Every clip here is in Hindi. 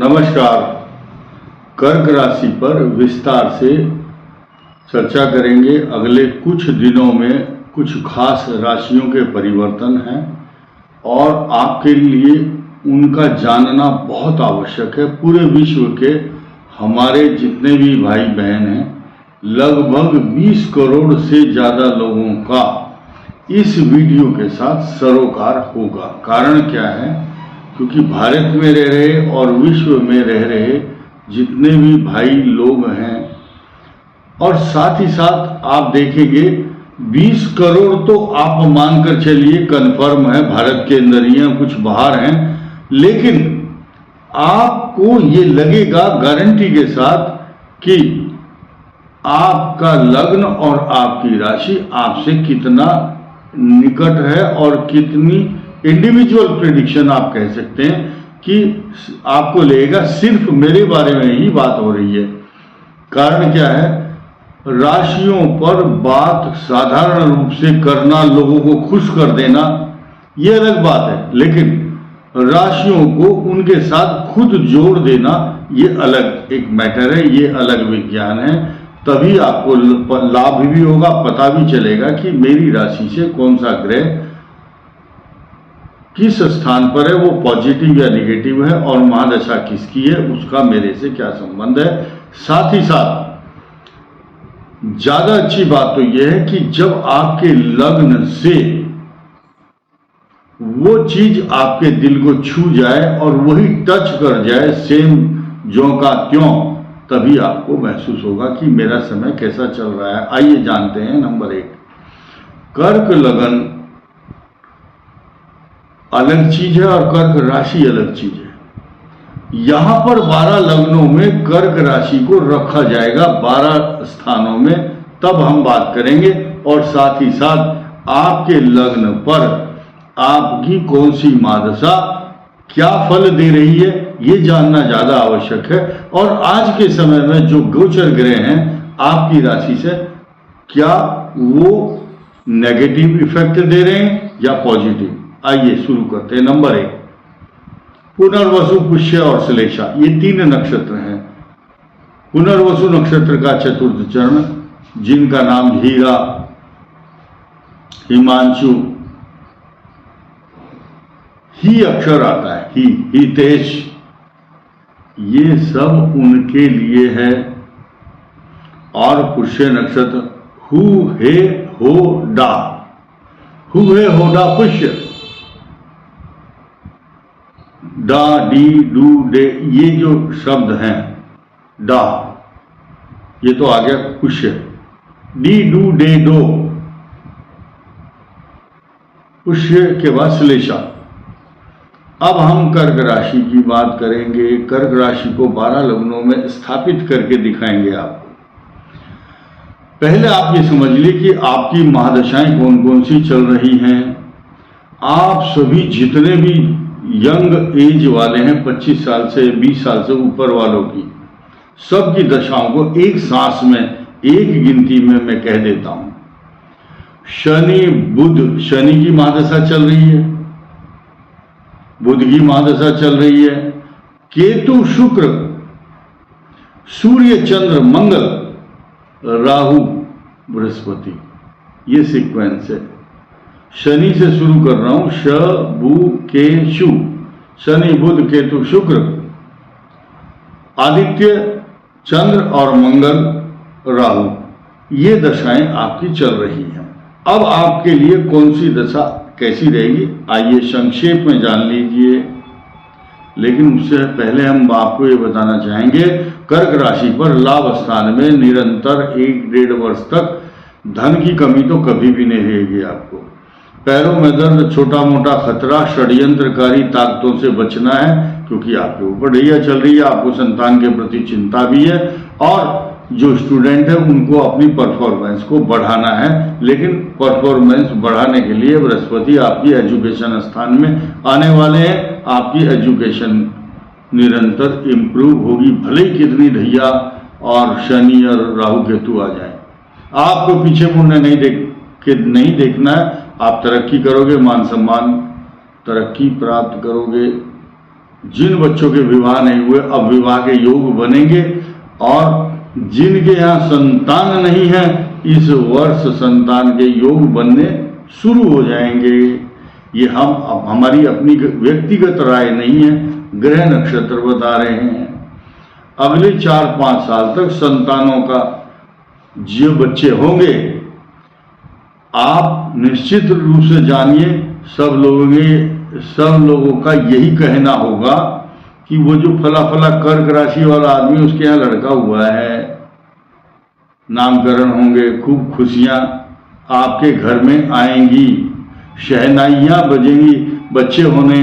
नमस्कार। कर्क राशि पर विस्तार से चर्चा करेंगे। अगले कुछ दिनों में कुछ खास राशियों के परिवर्तन हैं और आपके लिए उनका जानना बहुत आवश्यक है। पूरे विश्व के हमारे जितने भी भाई बहन हैं, लगभग 20 करोड़ से ज़्यादा लोगों का इस वीडियो के साथ सरोकार होगा। कारण क्या है? क्योंकि भारत में रह रहे और विश्व में रह रहे जितने भी भाई लोग हैं, और साथ ही साथ आप देखेंगे 20 करोड़ तो आप मानकर चलिए कन्फर्म है, भारत के अंदर ही हैं, कुछ बाहर हैं, लेकिन आपको ये लगेगा गारंटी के साथ कि आपका लग्न और आपकी राशि आपसे कितना निकट है और कितनी इंडिविजुअल प्रेडिक्शन आप कह सकते हैं कि आपको लगेगा सिर्फ मेरे बारे में ही बात हो रही है। कारण क्या है? राशियों पर बात साधारण रूप से करना, लोगों को खुश कर देना, ये अलग बात है, लेकिन राशियों को उनके साथ खुद जोड़ देना ये अलग एक मैटर है, ये अलग विज्ञान है। तभी आपको लाभ भी होगा, पता भी चलेगा कि मेरी राशि से कौन सा ग्रह किस स्थान पर है, वो पॉजिटिव या नेगेटिव है, और महादशा किसकी है, उसका मेरे से क्या संबंध है। साथ ही साथ ज्यादा अच्छी बात तो यह है कि जब आपके लग्न से वो चीज आपके दिल को छू जाए और वही टच कर जाए सेम ज्यों का त्यों, तभी आपको महसूस होगा कि मेरा समय कैसा चल रहा है। आइए जानते हैं। नंबर 1, कर्क लगन अलग चीज है और कर्क राशि अलग चीज है। यहां पर 12 लग्नों में कर्क राशि को रखा जाएगा, 12 स्थानों में, तब हम बात करेंगे। और साथ ही साथ आपके लग्न पर आपकी कौन सी महादशा क्या फल दे रही है, ये जानना ज्यादा आवश्यक है। और आज के समय में जो गोचर ग्रह हैं आपकी राशि से, क्या वो नेगेटिव इफेक्ट दे रहे हैं या पॉजिटिव? आइए शुरू करते हैं। नंबर 1, पुनर्वसु, पुष्य और श्लेषा, ये 3 नक्षत्र हैं। पुनर्वसु नक्षत्र का चतुर्थ चरण, जिनका नाम हीरा, हिमांशु, ही अक्षर आता है, हितेश, ये सब उनके लिए है। और पुष्य नक्षत्र हु हे हो डा, हु हे हो डा पुष्य, डा डी डू डे, ये जो शब्द हैं डा, ये तो आ गया पुष्य, डी डू डे डो, पुष्य के बाद श्लेषा। अब हम कर्क राशि की बात करेंगे। कर्क राशि को 12 लग्नों में स्थापित करके दिखाएंगे आपको। पहले आप ये समझ लीजिए कि आपकी महादशाएं कौन कौन सी चल रही हैं। आप सभी जितने भी यंग एज वाले हैं, 25 साल से 20 साल से ऊपर वालों की, सबकी दशाओं को एक सांस में, एक गिनती में मैं कह देता हूं। शनि बुध, शनि की महादशा चल रही है, बुध की महादशा चल रही है, केतु शुक्र, सूर्य चंद्र मंगल, राहु बृहस्पति, ये सीक्वेंस है। शनि से शुरू कर रहा हूं, श बु के शु, शनि बुध केतु शुक्र, आदित्य चंद्र और मंगल राहु, ये दशाएं आपकी चल रही हैं। अब आपके लिए कौन सी दशा कैसी रहेगी, आइए संक्षेप में जान लीजिए। लेकिन उससे पहले हम आपको ये बताना चाहेंगे, कर्क राशि पर लाभ स्थान में निरंतर 1-1.5 वर्ष तक धन की कमी तो कभी भी नहीं रहेगी। आपको पैरों में दर्द, छोटा मोटा खतरा, षड्यंत्रकारी ताकतों से बचना है, क्योंकि आपके ऊपर ढैया चल रही है। आपको संतान के प्रति चिंता भी है, और जो स्टूडेंट है उनको अपनी परफॉर्मेंस को बढ़ाना है। लेकिन परफॉर्मेंस बढ़ाने के लिए बृहस्पति आपकी एजुकेशन स्थान में आने वाले हैं। आपकी एजुकेशन निरंतर इम्प्रूव होगी, भले ही कितनी ढैया और शनि और राहु केतु आ जाए। आपको पीछे मुड़ने नहीं देखना है। आप तरक्की करोगे, मान सम्मान तरक्की प्राप्त करोगे, जिन बच्चों के विवाह नहीं हुए अब विवाह के योग बनेंगे, और जिनके यहाँ संतान नहीं है इस वर्ष संतान के योग बनने शुरू हो जाएंगे। ये हमारी अपनी व्यक्तिगत राय नहीं है, ग्रह नक्षत्र बता रहे हैं। अगले 4-5 साल तक संतानों का जो बच्चे होंगे, आप निश्चित रूप से जानिए सब लोगों का यही कहना होगा कि वो जो फला फला कर्क राशि वाला आदमी उसके यहाँ लड़का हुआ है, नामकरण होंगे, खूब खुशियां आपके घर में आएंगी, शहनाइयाँ बजेंगी। बच्चे होने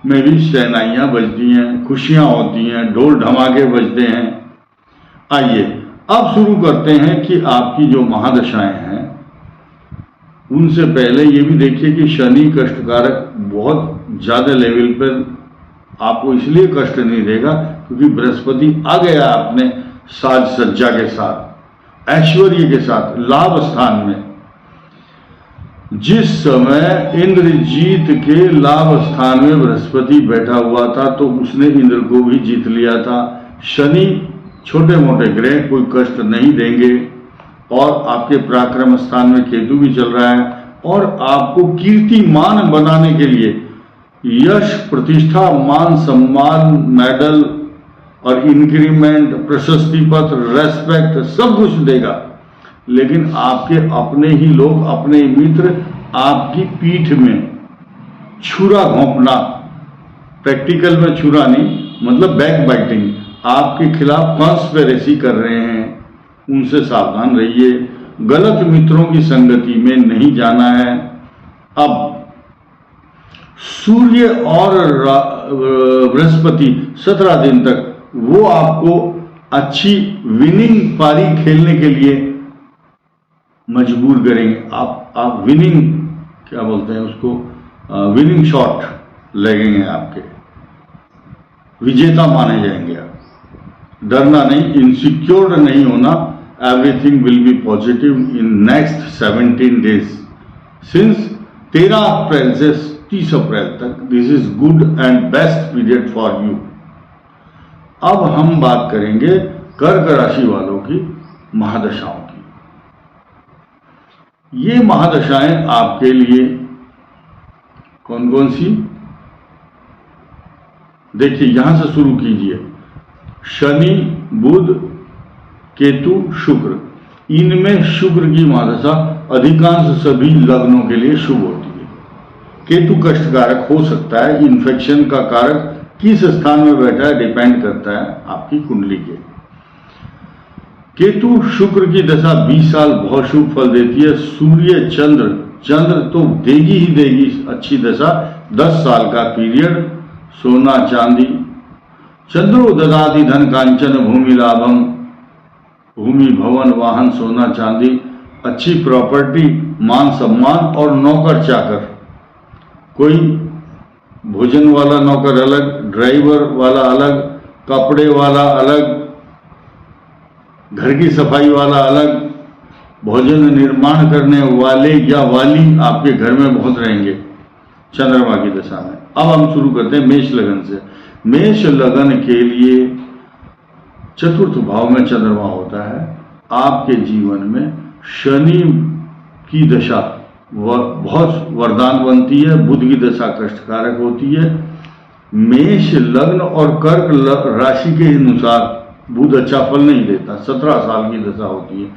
में भी शहनाइयाँ बजती हैं, खुशियाँ होती हैं, ढोल ढमाके बजते हैं। आइए अब शुरू करते हैं कि आपकी जो महादशाएं हैं उनसे पहले ये भी देखिए कि शनि कष्टकारक बहुत ज़्यादा लेवल पर आपको इसलिए कष्ट नहीं देगा क्योंकि बृहस्पति आ गया अपने साज सज्जा के साथ, ऐश्वर्य के साथ, लाभ स्थान में। जिस समय इंद्रजीत के लाभ स्थान में बृहस्पति बैठा हुआ था तो उसने इंद्र को भी जीत लिया था। शनि छोटे मोटे ग्रह कोई कष्ट नहीं देंगे, और आपके पराक्रम स्थान में केतु भी चल रहा है, और आपको कीर्तिमान बनाने के लिए यश, प्रतिष्ठा, मान सम्मान, मेडल और इंक्रीमेंट, प्रशस्ति पत्र, रेस्पेक्ट सब कुछ देगा। लेकिन आपके अपने ही लोग, अपने मित्र आपकी पीठ में छुरा घोंपना, प्रैक्टिकल में छुरा नहीं मतलब बैक बाइटिंग, आपके खिलाफ कॉन्स्पिरेसी कर रहे हैं, उनसे सावधान रहिए। गलत मित्रों की संगति में नहीं जाना है। अब सूर्य और बृहस्पति 17 दिन तक वो आपको अच्छी विनिंग पारी खेलने के लिए मजबूर करेंगे। आप विनिंग क्या बोलते हैं उसको, विनिंग शॉट लगेंगे, आपके विजेता माने जाएंगे आप। डरना नहीं, इनसिक्योर्ड नहीं होना। Everything will be positive in next 17 days since 13 अप्रैल से 30 अप्रैल तक। This is good and best period for you. अब हम बात करेंगे कर्क राशि वालों की महादशाओं की। ये महादशाएं आपके लिए कौन कौन सी, देखिए यहां से शुरू कीजिए। शनि, बुध, केतु, शुक्र, इनमें शुक्र की महादशा अधिकांश सभी लग्नों के लिए शुभ होती है। केतु कष्टकारक हो सकता है, इन्फेक्शन का कारक किस स्थान में बैठा है डिपेंड करता है आपकी कुंडली के। केतु शुक्र की दशा 20 साल बहुत शुभ फल देती है। सूर्य चंद्र तो देगी ही देगी अच्छी दशा, 10 साल का पीरियड। सोना चांदी, चंद्रो ददाति धन कांचन भूमि लाभम, भूमि भवन वाहन सोना चांदी, अच्छी प्रॉपर्टी, मान सम्मान और नौकर चाकर। कोई भोजन वाला नौकर अलग, ड्राइवर वाला अलग, कपड़े वाला अलग, घर की सफाई वाला अलग, भोजन निर्माण करने वाले या वाली आपके घर में बहुत रहेंगे चंद्रमा की दशा में। अब हम शुरू करते हैं मेष लगन से। मेष लगन के लिए चतुर्थ भाव में चंद्रमा होता है। आपके जीवन में शनि की दशा बहुत वरदान बनती है, बुध की दशा कष्टकारक होती है। मेष लग्न और कर्क राशि के अनुसार बुध अच्छा फल नहीं देता, 17 साल की दशा होती है।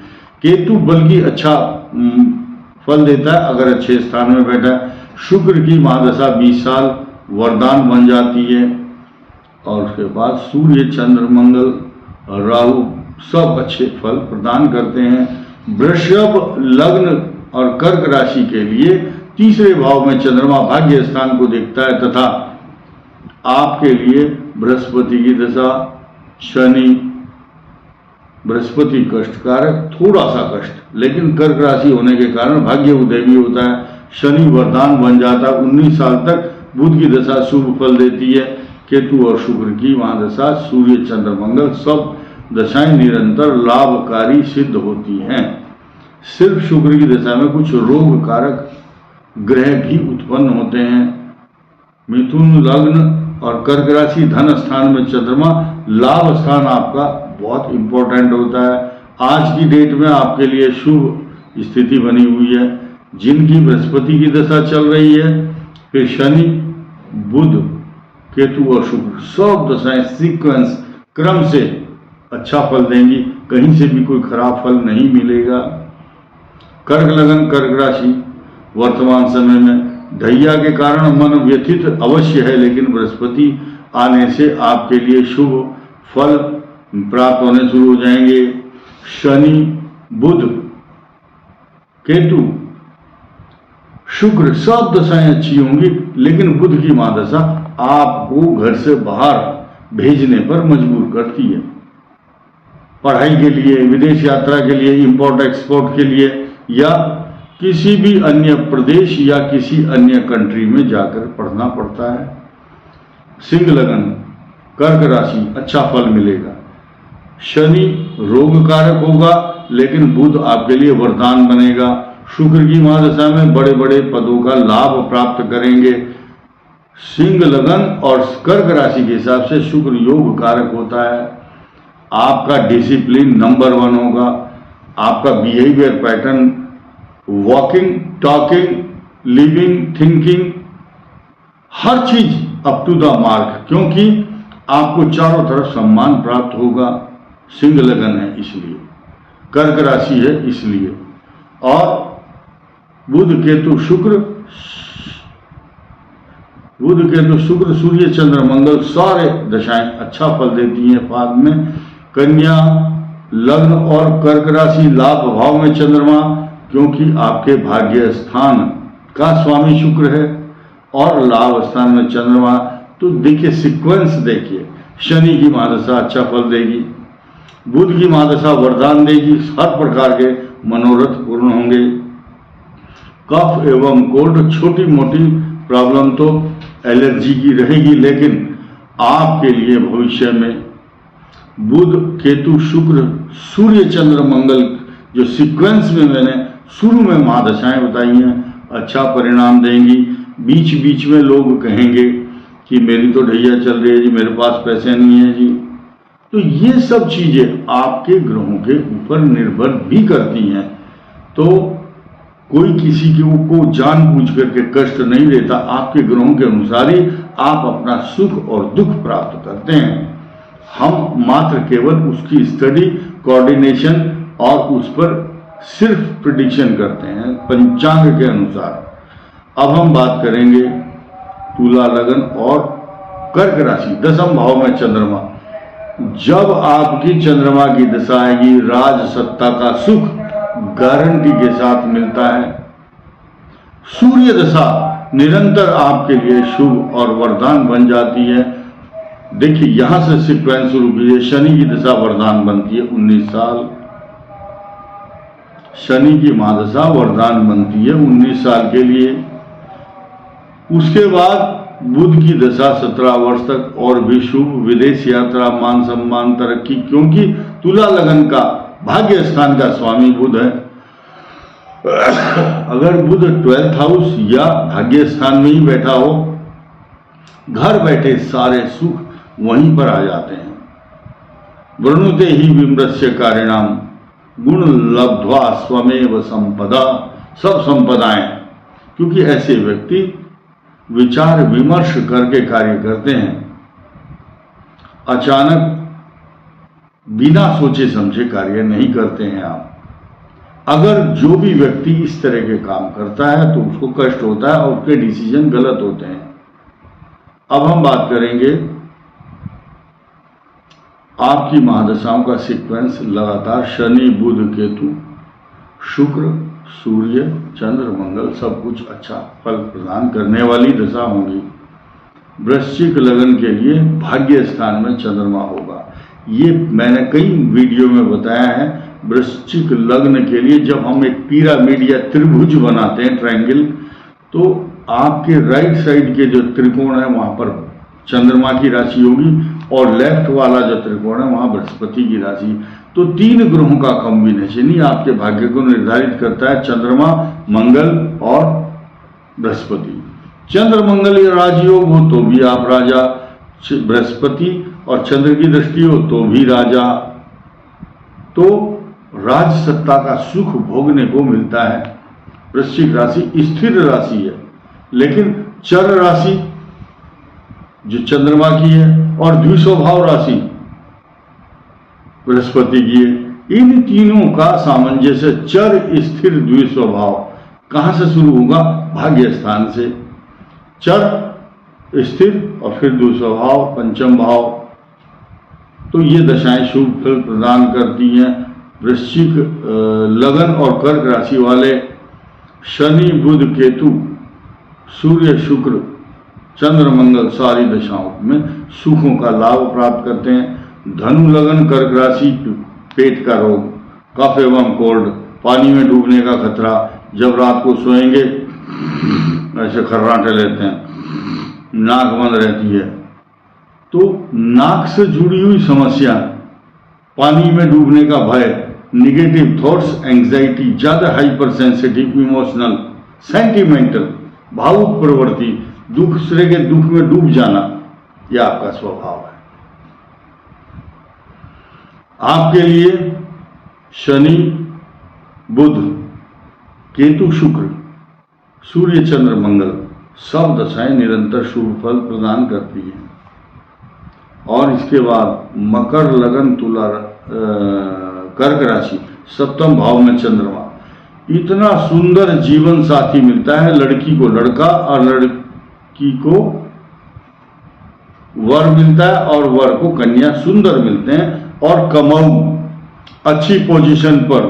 केतु बल्कि अच्छा फल देता है अगर अच्छे स्थान में बैठा है। शुक्र की महादशा 20 साल वरदान बन जाती है, और उसके बाद सूर्य, चंद्र, मंगल, राहु सब अच्छे फल प्रदान करते हैं। वृषभ लग्न और कर्क राशि के लिए तीसरे भाव में चंद्रमा भाग्य स्थान को देखता है, तथा आपके लिए बृहस्पति की दशा, शनि, बृहस्पति कष्टकारक, थोड़ा सा कष्ट, लेकिन कर्क राशि होने के कारण भाग्य उदय भी होता है। शनि वरदान बन जाता है 19 साल तक। बुध की दशा शुभ फल देती है। केतु और शुक्र की महादशा, सूर्य, चंद्र, मंगल सब दशाएं निरंतर लाभकारी सिद्ध होती हैं। सिर्फ शुक्र की दशा में कुछ रोग कारक ग्रह भी उत्पन्न होते हैं। मिथुन लग्न और कर्क राशि धन स्थान में चंद्रमा, लाभ स्थान आपका बहुत इंपॉर्टेंट होता है। आज की डेट में आपके लिए शुभ स्थिति बनी हुई है। जिनकी बृहस्पति की दशा चल रही है, फिर शनि, बुध, केतु और शुक्र सब दशाएं सीक्वेंस क्रम से अच्छा फल देंगी, कहीं से भी कोई खराब फल नहीं मिलेगा। कर्क लगन कर्क राशि वर्तमान समय में ढैया के कारण मन व्यथित अवश्य है, लेकिन बृहस्पति आने से आपके लिए शुभ फल प्राप्त होने शुरू हो जाएंगे। शनि, बुध, केतु, शुक्र सब दशाएं अच्छी होंगी, लेकिन बुध की महादशा आपको घर से बाहर भेजने पर मजबूर करती है। पढ़ाई के लिए, विदेश यात्रा के लिए, इंपोर्ट एक्सपोर्ट के लिए, या किसी भी अन्य प्रदेश या किसी अन्य कंट्री में जाकर पढ़ना पड़ता है। सिंह लगन कर्क राशि अच्छा फल मिलेगा। शनि रोग कारक होगा, लेकिन बुध आपके लिए वरदान बनेगा। शुक्र की महादशा में बड़े बड़े पदों का लाभ प्राप्त करेंगे। सिंह लगन और कर्क राशि के हिसाब से शुक्र योग कारक होता है। आपका डिसिप्लिन नंबर 1 होगा। आपका behaviour pattern, walking, talking, living, thinking, हर चीज अप टू द मार्क, क्योंकि आपको चारों तरफ सम्मान प्राप्त होगा। सिंह लगन है इसलिए, कर्क राशि है इसलिए। और बुध केतु शुक्र, सूर्य, चंद्र, मंगल सारे दशाएं अच्छा फल देती हैं। बाद में कन्या लग्न और कर्क राशि लाभ भाव में चंद्रमा, क्योंकि आपके भाग्य स्थान का स्वामी शुक्र है और लाभ स्थान में चंद्रमा। तो देखिए सीक्वेंस देखिए, शनि की महादशा अच्छा फल देगी, बुध की महादशा वरदान देगी, हर प्रकार के मनोरथ पूर्ण होंगे। कफ एवं कोल्ड, छोटी मोटी प्रॉब्लम तो एलर्जी की रहेगी, लेकिन आपके लिए भविष्य में बुध केतु शुक्र सूर्य चंद्र मंगल जो सीक्वेंस में मैंने शुरू में महादशाएं बताई हैं, अच्छा परिणाम देंगी। बीच बीच में लोग कहेंगे कि मेरी तो ढैया चल रही है जी, मेरे पास पैसे नहीं है जी। तो ये सब चीजें आपके ग्रहों के ऊपर निर्भर भी करती हैं। तो कोई किसी को जानबूझ करके कष्ट नहीं देता, आपके ग्रहों के अनुसार ही आप अपना सुख और दुख प्राप्त करते हैं। हम मात्र केवल उसकी स्टडी, कोऑर्डिनेशन और उस पर सिर्फ प्रिडिक्शन करते हैं पंचांग के अनुसार। अब हम बात करेंगे तुला लगन और कर्क राशि दशम भाव में चंद्रमा। जब आपकी चंद्रमा की दशा आएगी, राज सत्ता का सुख गारंटी के साथ मिलता है। सूर्य दशा निरंतर आपके लिए शुभ और वरदान बन जाती है। देखिए यहां से सीक्वेंस शुरू कीजिए। शनि की दशा वरदान बनती है 19 साल, शनि की महादशा वरदान बनती है 19 साल के लिए। उसके बाद बुध की दशा 17 वर्ष तक और भी शुभ, विदेश यात्रा, मान सम्मान, तरक्की, क्योंकि तुला लगन का भाग्य स्थान का स्वामी बुध है। अगर बुध 12th हाउस या भाग्य स्थान में ही बैठा हो, घर बैठे सारे सुख वहीं पर आ जाते हैं। वृणुते ही विमृश्य कारिणाम गुण लब्ध्वा स्वमेव संपदा, सब संपदाएं, क्योंकि ऐसे व्यक्ति विचार विमर्श करके कार्य करते हैं। अचानक बिना सोचे समझे कार्य नहीं करते हैं आप। अगर जो भी व्यक्ति इस तरह के काम करता है तो उसको कष्ट होता है और उसके डिसीजन गलत होते हैं। अब हम बात करेंगे आपकी महादशाओं का सीक्वेंस। लगातार शनि बुध केतु शुक्र सूर्य चंद्र मंगल सब कुछ अच्छा फल प्रदान करने वाली दशा होंगी। वृश्चिक लगन के लिए भाग्य स्थान में चंद्रमा होगा। ये मैंने कई वीडियो में बताया है। वृश्चिक लग्न के लिए जब हम एक पिरामिड या त्रिभुज बनाते हैं, ट्रायंगल, तो आपके राइट साइड के जो त्रिकोण है वहां पर चंद्रमा की राशि होगी और लेफ्ट वाला जो त्रिकोण है वहां बृहस्पति की राशि। तो 3 ग्रहों का कॉम्बिनेशन ही आपके भाग्य को निर्धारित करता है, चंद्रमा, मंगल और बृहस्पति। चंद्र मंगल या राजयोग हो तो भी आप राजा, बृहस्पति और चंद्र की दृष्टि हो तो भी राजा, तो राज सत्ता का सुख भोगने को मिलता है। वृश्चिक राशि स्थिर राशि है, लेकिन चर राशि जो चंद्रमा की है और द्विस्वभाव राशि बृहस्पति की है, इन तीनों का सामंजस्य चर स्थिर द्विस्वभाव कहां से शुरू होगा? भाग्य स्थान से। चर स्थिर और फिर द्विस्वभाव पंचम भाव, तो ये दशाएं शुभ फल प्रदान करती हैं। वृश्चिक लगन और कर्क राशि वाले शनि बुध केतु सूर्य शुक्र चंद्र मंगल सारी दशाओं में सुखों का लाभ प्राप्त करते हैं। धनु लगन कर्क राशि पेट का रोग, कफ एवं कोल्ड, पानी में डूबने का खतरा, जब रात को सोएंगे ऐसे खर्राटे लेते हैं, नाक बंद रहती है, तो नाक से जुड़ी हुई समस्या, पानी में डूबने का भय, निगेटिव थॉट्स, एंग्जाइटी, ज्यादा हाइपर सेंसिटिव, इमोशनल, सेंटिमेंटल, भावुक प्रवृत्ति, दूसरे के दुख में डूब जाना, यह आपका स्वभाव है। आपके लिए शनि बुध केतु शुक्र सूर्य चंद्र मंगल सब दशाएं निरंतर शुभ फल प्रदान करती हैं। और इसके बाद मकर लगन तुला कर्क राशि सप्तम भाव में चंद्रमा, इतना सुंदर जीवन साथी मिलता है। लड़की को लड़का और लड़की को वर मिलता है और वर को कन्या सुंदर मिलते हैं। और कमाऊ अच्छी पोजीशन पर,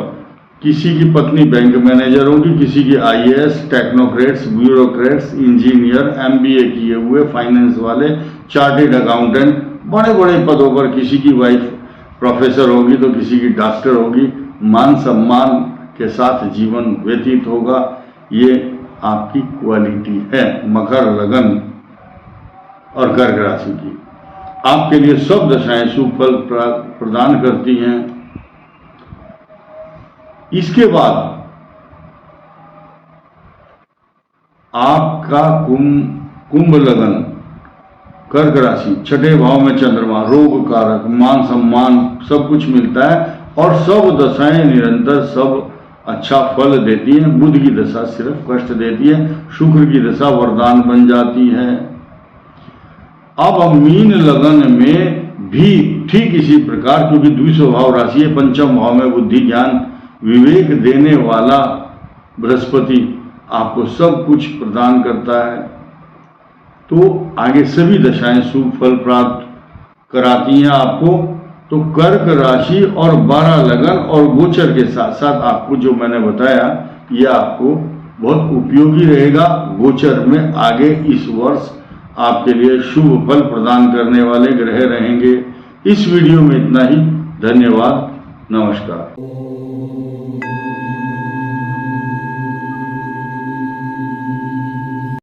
किसी की पत्नी बैंक मैनेजर होगी, किसी की IAS, technocrats, bureaucrats, engineer, MBA किए हुए, फाइनेंस वाले, चार्टेड अकाउंटेंट, बड़े बड़े पदों पर, किसी की वाइफ प्रोफेसर होगी तो किसी की डॉक्टर होगी। मान सम्मान के साथ जीवन व्यतीत होगा, ये आपकी क्वालिटी है मकर लगन और कर्क राशि की। आपके लिए सब दशाएं शुभ फल प्रदान करती हैं। इसके बाद आपका कुंभ लगन कर्क राशि छठे भाव में चंद्रमा, रोग कारक, मान सम्मान सब कुछ मिलता है और सब दशाएं निरंतर सब अच्छा फल देती हैं। बुध की दशा सिर्फ कष्ट देती है, शुक्र की दशा वरदान बन जाती है। अब मीन लगन में भी ठीक इसी प्रकार, क्योंकि द्विस्वभाव राशि है, पंचम भाव में बुद्धि ज्ञान विवेक देने वाला बृहस्पति आपको सब कुछ प्रदान करता है, तो आगे सभी दशाएं शुभ फल प्राप्त कराती हैं आपको। तो कर्क राशि और 12 लगन और गोचर के साथ साथ आपको जो मैंने बताया यह आपको बहुत उपयोगी रहेगा। गोचर में आगे इस वर्ष आपके लिए शुभ फल प्रदान करने वाले ग्रह रहेंगे। इस वीडियो में इतना ही। धन्यवाद, नमस्कार।